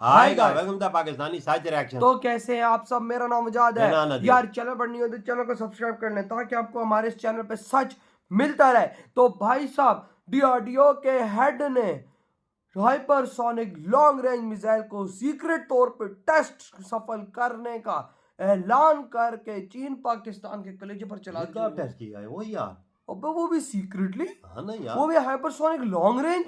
Hi guys, welcome to Pakistani side reaction. तो कैसे हैं आप सब। मेरा नाम मुजाद है मेरा नाम यार। चैनल पर नहीं हो तो चैनल को सब्सक्राइब कर लें ताकि आपको हमारे इस चैनल पे सच मिलता रहे। तो भाई साहब, डीआरडीओ के हेड ने हाइपरसोनिक लॉन्ग रेंज मिसाइल को सीक्रेट तौर पे टेस्ट सफल करने का ऐलान करके चीन पाकिस्तान के कलेजे पर चला कब टेस्ट किया है वो यार? अबे वो भी सीक्रेटली, हाँ ना यार, वो भी हाइपरसोनिक लॉन्ग रेंज।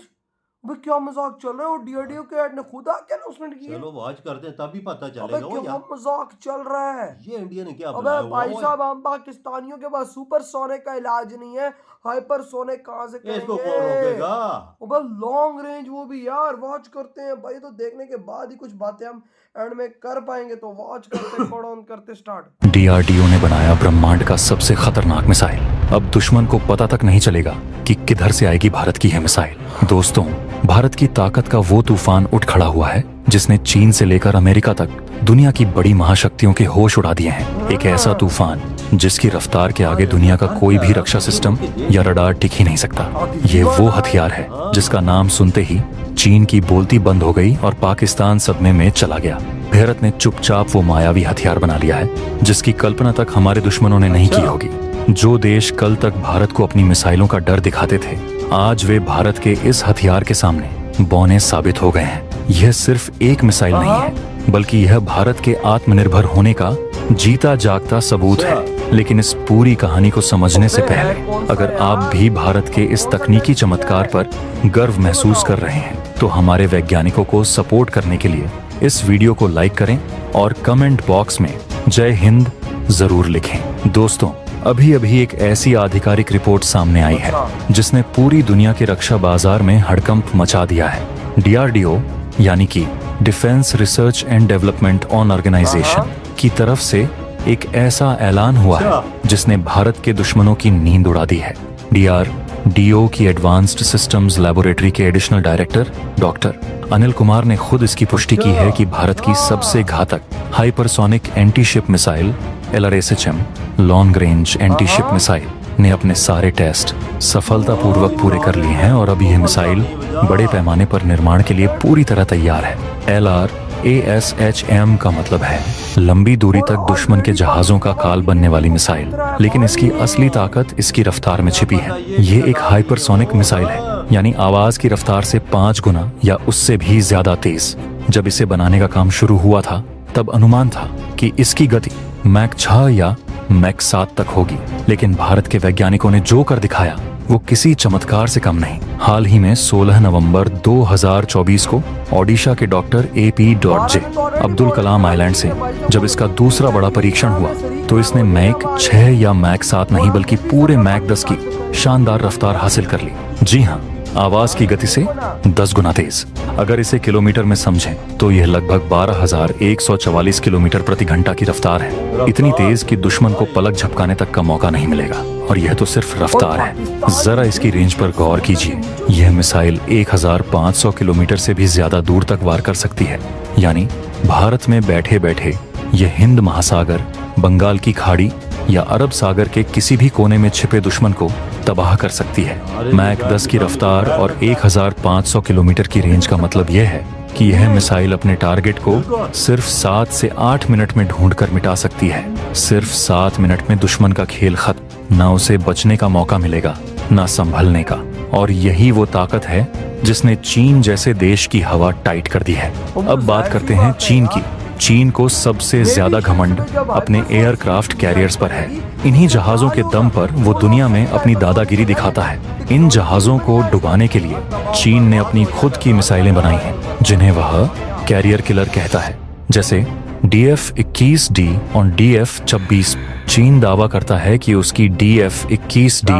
अबे क्या मजाक चल रहा है। और डीआरडीओ के हेड ने खुद आके अनाउंसमेंट की है। चलो वॉच करते हैं तभी पता अबे चलेगा वो क्या यार। मजाक चल रहा है। ये इंडिया ने क्या अबे बनाया हुआ भाई वो? साहब, हम पाकिस्तानियों के पास सुपर सोनिक का इलाज नहीं है, हाइपर सोनिक कहां से इसको करेंगे। कौन रोकेगा? अबे लॉन्ग रेंज, वो भी यार। वॉच करते हैं भाई, तो देखने के बाद ही कुछ बातें हम एंड में कर पाएंगे। तो वॉच करते ऑन करते स्टार्ट। डीआरडीओ ने बनाया ब्रह्मांड का सबसे खतरनाक मिसाइल। अब दुश्मन को पता तक नहीं चलेगा कि किधर से आएगी भारत की यह मिसाइल। दोस्तों, भारत की ताकत का वो तूफान उठ खड़ा हुआ है जिसने चीन से लेकर अमेरिका तक दुनिया की बड़ी महाशक्तियों के होश उड़ा दिए हैं। एक ऐसा तूफान जिसकी रफ्तार के आगे दुनिया का कोई भी रक्षा सिस्टम या रडार टिक ही नहीं सकता। ये वो हथियार है जिसका नाम सुनते ही चीन की बोलती बंद हो गई और पाकिस्तान सदमे में चला गया। भारत ने चुपचाप वो मायावी हथियार बना लिया है जिसकी कल्पना तक हमारे दुश्मनों ने नहीं की होगी। जो देश कल तक भारत को अपनी मिसाइलों का डर दिखाते थे, आज वे भारत के इस हथियार के सामने बौने साबित हो गए हैं। यह सिर्फ एक मिसाइल नहीं है, बल्कि यह भारत के आत्मनिर्भर होने का जीता जागता सबूत है। लेकिन इस पूरी कहानी को समझने से पहले अगर आप भी भारत के इस तकनीकी चमत्कार पर गर्व महसूस कर रहे हैं तो हमारे वैज्ञानिकों को सपोर्ट करने के लिए इस वीडियो को लाइक करें और कमेंट बॉक्स में जय हिंद जरूर लिखें। दोस्तों, अभी अभी एक ऐसी आधिकारिक रिपोर्ट सामने आई है जिसने पूरी दुनिया के रक्षा बाजार में हड़कंप मचा दिया है। डीआरडीओ यानी कि defence research and development on organisation की तरफ से एक ऐसा ऐलान हुआ है जिसने भारत के दुश्मनों की नींद उड़ा दी है। डीआरडीओ की एडवांस्ड सिस्टम्स लेबोरेटरी के additional director doctor Anil Kumar ने खुद इसकी पुष्टि की है कि भारत की सबसे घातक hypersonic anti ship missile LRSHM long range anti ship missile ने अपने सारे टेस्ट सफलतापूर्वक पूरे कर लिए हैं और अब यह मिसाइल बड़े पैमाने पर निर्माण के लिए पूरी तरह तैयार है। LRASHM का मतलब है लंबी दूरी तक दुश्मन के जहाजों का काल बनने वाली मिसाइल, लेकिन इसकी असली ताकत इसकी रफ्तार में छिपी है। ये एक हाइपरसोनिक मिसाइल है, यानी आवाज की रफ्तार से 5 गुना या उससे भी ज्यादा तेज। जब इसे बनाने का काम शुरू हुआ था तब अनुमान था कि इसकी गति मैक 6 या मैक 7 तक होगी, लेकिन भारत के वैज्ञानिकों ने जो कर दिखाया वो किसी चमत्कार से कम नहीं। हाल ही में 16 नवंबर 2024 को ओडिशा के doctor AP.J Abdul Kalam island से जब इसका दूसरा बड़ा परीक्षण हुआ तो इसने मैक 6 या मैक 7 नहीं बल्कि पूरे मैक 10 की शानदार रफ्तार हासिल कर ली। जी हाँ, आवाज की गति से 10 गुना तेज। अगर इसे किलोमीटर में समझें तो यह लगभग 12,144 किलोमीटर प्रति घंटा की रफ्तार है। इतनी तेज कि दुश्मन को पलक झपकाने तक का मौका नहीं मिलेगा। और यह तो सिर्फ रफ्तार है, जरा इसकी रेंज पर गौर कीजिए। यह मिसाइल 1,500 किलोमीटर से भी ज्यादा दूर तक वार कर सकती है, यानी भारत में बैठे बैठे यह हिंद महासागर, बंगाल की खाड़ी या अरब सागर के किसी भी कोने में छिपे दुश्मन को तबाह कर सकती है। मैक 10 की रफ्तार और 1,500 किलोमीटर की रेंज का मतलब यह है कि यह मिसाइल अपने टारगेट को सिर्फ 7 से 8 मिनट में ढूंढकर मिटा सकती है। सिर्फ 7 मिनट में दुश्मन का खेल खत्म। ना उसे बचने का मौका मिलेगा, ना संभलने का। और यही वो ताकत है जिसने चीन जैसे देश की हवा टाइट कर दी है। अब बात करते हैं चीन की। चीन को सबसे ज्यादा घमंड अपने एयरक्राफ्ट कैरियर्स पर है। इन्हीं जहाजों के दम पर वो दुनिया में अपनी दादागिरी दिखाता है। इन जहाजों को डुबाने के लिए चीन ने अपनी खुद की मिसाइलें बनाई हैं जिन्हें वह कैरियर किलर कहता है, जैसे DF-21D और DF-26। चीन दावा करता है कि उसकी DF-21D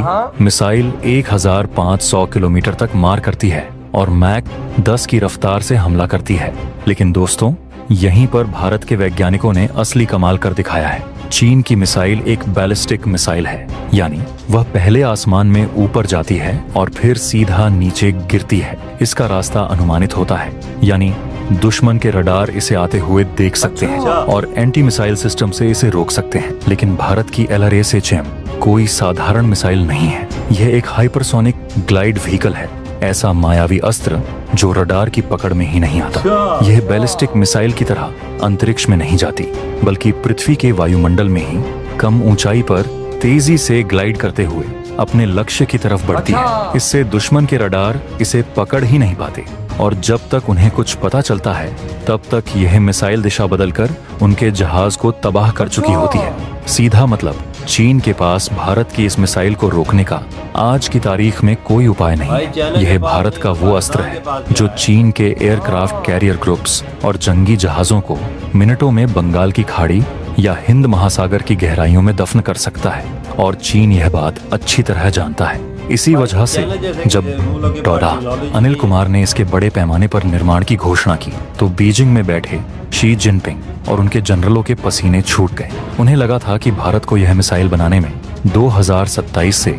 मिसाइल 1,500 किलोमीटर तक मार करती है और मैक 10 की रफ्तार से हमला करती है। लेकिन दोस्तों, यहीं पर भारत के वैज्ञानिकों ने असली कमाल कर दिखाया है। चीन की मिसाइल एक बैलिस्टिक मिसाइल है, यानी वह पहले आसमान में ऊपर जाती है और फिर सीधा नीचे गिरती है। इसका रास्ता अनुमानित होता है, यानी दुश्मन के रडार इसे आते हुए देख सकते हैं और एंटी मिसाइल सिस्टम से इसे रोक सकते हैं। लेकिन भारत की LRASHM कोई साधारण मिसाइल नहीं है। यह एक हाइपरसोनिक ग्लाइड व्हीकल है ऐसा मायावी अस्त्र जो रडार की पकड़ में ही नहीं आता। यह बैलिस्टिक मिसाइल की तरह अंतरिक्ष में नहीं जाती, बल्कि पृथ्वी के वायुमंडल में ही कम ऊंचाई पर तेजी से ग्लाइड करते हुए अपने लक्ष्य की तरफ बढ़ती है। इससे दुश्मन के रडार इसे पकड़ ही नहीं पाते और जब तक उन्हें कुछ पता चलता है तब तक यह मिसाइल दिशा बदलकर उनके जहाज को तबाह कर चुकी होती है। सीधा मतलब चीन के पास भारत की इस मिसाइल को रोकने का आज की तारीख में कोई उपाय नहीं है। यह भारत का वो अस्त्र है जो चीन के एयरक्राफ्ट कैरियर ग्रुप्स और जंगी जहाजों को मिनटों में बंगाल की खाड़ी या हिंद महासागर की गहराइयों में दफन कर सकता है और चीन यह बात अच्छी तरह जानता है। इसी वजह से जब टोडा अनिल कुमार ने इसके बड़े पैमाने पर निर्माण की घोषणा की तो बीजिंग में बैठे शी जिनपिंग और उनके जनरलों के पसीने छूट गए। उन्हें लगा था कि भारत को यह मिसाइल बनाने में 2027 से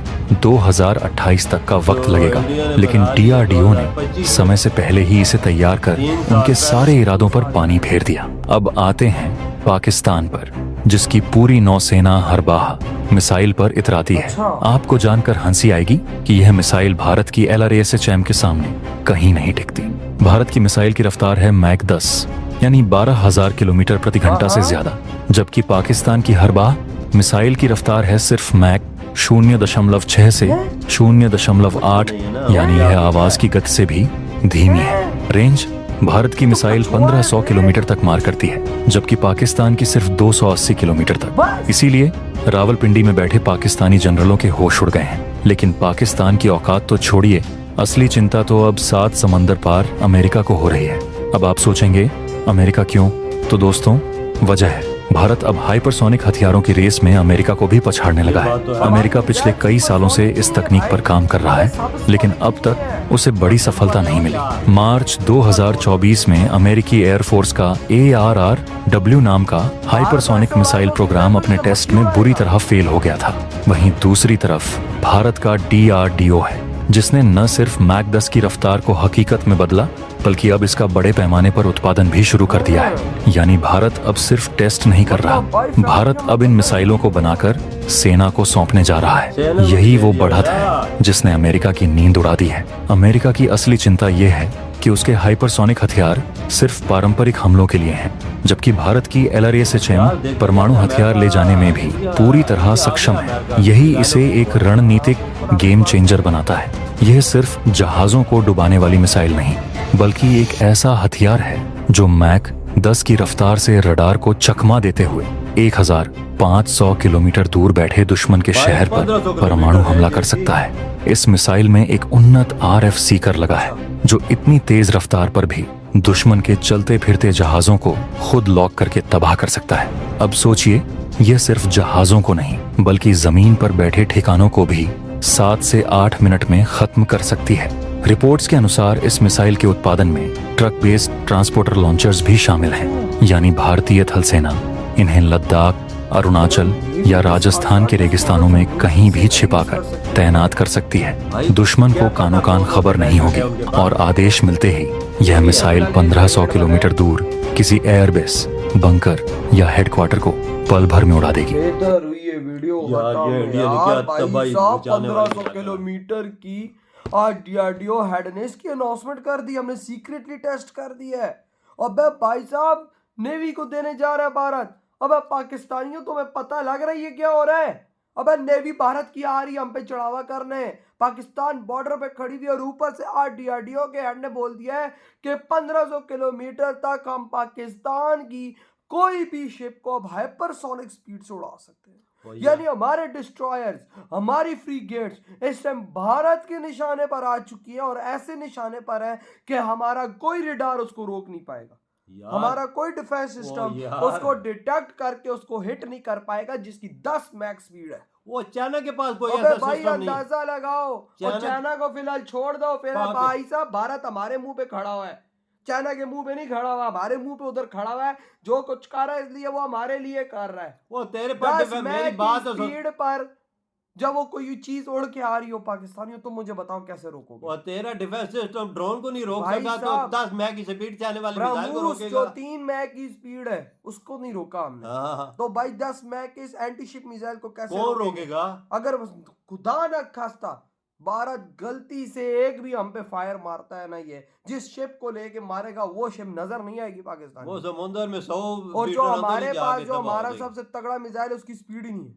2028 तक का वक्त लगेगा, लेकिन DRDO ने समय से पहले ही इसे तैयार कर उनके सारे इरादों पर पानी फेर दिया। अब आते हैं पाकिस्तान पर, जिसकी पूरी नौसेना हर बाह मिसाइल पर इतराती है। आपको जानकर हंसी आएगी कि यह मिसाइल भारत की LRASHM के सामने कहीं नहीं टिकती। भारत की मिसाइल की रफ्तार है मैक 10 यानी 12,000 किलोमीटर प्रति घंटा से ज्यादा, जबकि पाकिस्तान की हर बाह मिसाइल की रफ्तार है सिर्फ मैक 0.6 से 0.8 यानी यह आवाज की गति से भी धीमी है। रेंज भारत की मिसाइल 1500 किलोमीटर तक मार करती है, जबकि पाकिस्तान की सिर्फ 280 किलोमीटर तक। इसीलिए रावलपिंडी में बैठे पाकिस्तानी जनरलों के होश उड़ गए हैं। लेकिन पाकिस्तान की औकात तो छोड़िए, असली चिंता तो अब 7 समंदर पार अमेरिका को हो रही है। अब आप सोचेंगे अमेरिका क्यों? तो दोस्तों वजह है भारत अब हाइपरसोनिक हथियारों की रेस में अमेरिका को भी पछाड़ने लगा है। अमेरिका पिछले कई सालों से इस तकनीक पर काम कर रहा है, लेकिन अब तक उसे बड़ी सफलता नहीं मिली। मार्च 2024 में अमेरिकी एयरफोर्स का ARRW नाम का हाइपरसोनिक मिसाइल प्रोग्राम अपने टेस्ट में बुरी तरह फेल हो गया था। वहीं दूसरी तरफ भारत का DRDO है, जिसने न सिर्फ मैक 10 की रफ्तार को हकीकत में बदला, बल्कि अब इसका बड़े पैमाने पर उत्पादन भी शुरू कर दिया है। यानी भारत अब सिर्फ टेस्ट नहीं कर रहा, भारत अब इन मिसाइलों को बनाकर सेना को सौंपने जा रहा है। यही वो बढ़त है जिसने अमेरिका की नींद उड़ा दी है। अमेरिका की असली चिंता यह है कि उसके हाइपरसोनिक हथियार सिर्फ पारंपरिक हमलों के लिए हैं, जबकि भारत की LRASHM परमाणु हथियार ले जाने में भी पूरी तरह सक्षम है। यही इसे एक रणनीतिक गेम चेंजर बनाता है। यह सिर्फ जहाजों को डुबाने वाली मिसाइल नहीं, बल्कि एक ऐसा हथियार है जो मैक 10 की रफ्तार से रडार को चकमा देते हुए 1500 किलोमीटर दूर बैठे दुश्मन के शहर पर परमाणु हमला कर सकता है। इस मिसाइल में एक उन्नत RF सीकर लगा है जो इतनी तेज रफ्तार पर भी दुश्मन के चलते फिरते जहाजों को खुद लॉक करके तबाह कर सकता है। अब सोचिए, यह सिर्फ जहाजों को नहीं बल्कि जमीन पर बैठे ठिकानों को भी 7 से 8 मिनट में खत्म कर सकती है। रिपोर्ट्स के अनुसार इस मिसाइल के उत्पादन में ट्रक बेस्ड ट्रांसपोर्टर लॉन्चर्स भी शामिल हैं, यानी भारतीय थल सेना इन्हें लद्दाख, अरुणाचल या राजस्थान के रेगिस्तानों में कहीं भी छिपाकर तैनात कर सकती है। दुश्मन को कानो कान खबर नहीं होगी और आदेश मिलते ही यह मिसाइल 1500 किलोमीटर दूर किसी एयरबेस, बंकर या हेडक्वार्टर को पल भर में उड़ा देगी। बेहतर हुई ये वीडियो भाई साहब 1500 किलोमीटर की आज DRDO हेड ने इसकी अनाउंसमेंट कर दी, हमने सीक्रेटली टेस्ट कर दिया है। अबे भाई साहब नेवी को देने जा रहा है भारत। अबे पाकिस्तानियों तुम्हें पता लग रहा है ये क्या हो रहा है? अबे नेवी भारत की आ रही, हम पे चढ़ावा करने, पाकिस्तान बॉर्डर पे खड़ी हुई, और ऊपर से आज DRDO के हेड ने बोल दिया है कि 1500 किलोमीटर तक हम पाकिस्तान की कोई भी शिप को अब हाइपरसोनिक स्पीड से उड़ा सकते हैं। यानी हमारे डिस्ट्रॉयर्स, हमारी फ्रीगेट्स इस टाइम भारत के निशाने पर आ चुकी है और ऐसे निशाने पर है कि हमारा कोई रडार उसको रोक नहीं पाएगा, हमारा कोई डिफेंस सिस्टम उसको डिटेक्ट करके उसको हिट नहीं कर पाएगा, जिसकी 10 मैक स्पीड है। वो चाइना के पास कोई ऐसा भाई अंदाजा लगाओ, चाइना को फिलहाल छोड़ दो, फिर भाई साहब भारत हमारे मुंह पे खड़ा हुआ है, चाइना के मुंह पे नहीं खड़ा हुआ, हमारे मुंह पे उधर खड़ा हुआ है। जो कुछ कर रहा है इसलिए वो हमारे लिए कर रहा है। वो तेरे पर मेरी बात स्पीड पर जब वो कोई चीज उड़ के आ रही हो पाकिस्तानियों, तो मुझे बताओ कैसे रोकोगे? वो तेरा डिफेंस सिस्टम ड्रोन को नहीं रोक सकता, तो 10 मैक की स्पीड से आने वाली मिसाइल को रोकेगा। जो 3 मैक की स्पीड है उसको नहीं रोका हमने, तो भाई 10 मैक की एंटी शिप मिसाइल को कैसे कौन रोकेगा? अगर खुदा न खास्ता भारत गलती से एक भी हम पे फायर मारता है ना, ये जिस शिप को लेके मारेगा वो शिप नजर नहीं आएगी पाकिस्तान वो की। समुद्र में 100 और फीट जो अंदर हमारे ही पास जाके जो तबाह हो हमारा जाएगी। सबसे तगड़ा मिसाइल है उसकी स्पीड ही नहीं है।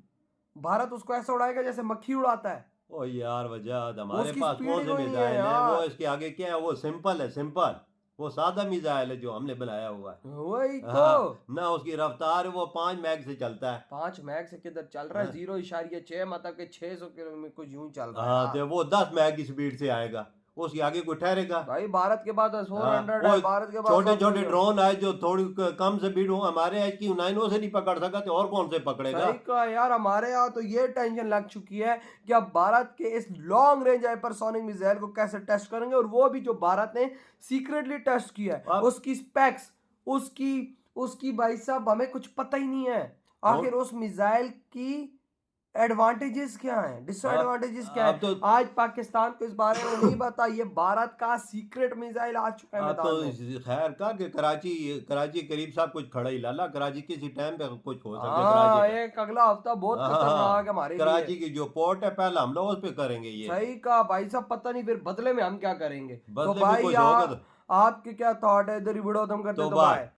भारत उसको ऐसा उड़ाएगा जैसे मक्खी उड़ाता है। ओ यार वजह हमारे उसकी पास स्पीड कौन ही से कोई नहीं है मिसाइल है, वो यार। इसके आगे क्या है, वो सिंपल है, सिंपल, वो सादा मिसाइल है जो हमने बनाया हुआ है। वही तो। हाँ, ना उसकी रफ्तार है, वो 5 मैग से चलता है। 5 मैग से किधर चल रहा है, हाँ। 0.6 मतलब के 600 किलोमीटर कुछ यूं चल रहा है हाँ, यार। तो वो 10 मैग की स्पीड से आएगा, उसके आगे कोई ठहरेगा? भाई भारत के पास हाँ, 400 वो है, भारत के पास छोटे सब छोटे कुछ है। ड्रोन आए जो थोड़ी कम से स्पीड हो, हमारे एच की 9 से नहीं पकड़ सका तो और कौन से पकड़ेगा? सही कहा यार। हमारे यहाँ तो ये टेंशन लग चुकी है कि अब भारत के इस लॉन्ग रेंज हाइपरसोनिक मिसाइल को कैसे टेस्ट करेंगे, और वो भी जो भारत ने सीक्रेटली टेस्ट किया है, अब उसकी स्पेक्स, उसकी उसकी भाई साहब हमें कुछ पता ही नहीं है। आखिर उस मिसाइल की एडवांटेजेस क्या हैं, डिसएडवांटेजेस क्या अब है, आज पाकिस्तान को इस बारे में नहीं पता। ये भारत का सीक्रेट मिसाइल आ चुका है अब तो मैदान में। खैर का कि कराची कराची करीब साहब कुछ खड़ा ही लाला, कराची किसी टाइम पे कुछ हो सकता है हाँ, कराची का। एक अगला हफ्ता बहुत हाँ, खतरनाक है हाँ, हमारे लिए। कराची की जो पोर्ट है पहला हमला उस पे करेंगे ये। सही कहा भाई साहब, पता नहीं फिर बदले में हम क्या करेंगे। तो बदले में भाई कुछ होगा तो आपके क्या थॉट है, इधर ही वीडियो खत्म करते तो तो बाय। बाय।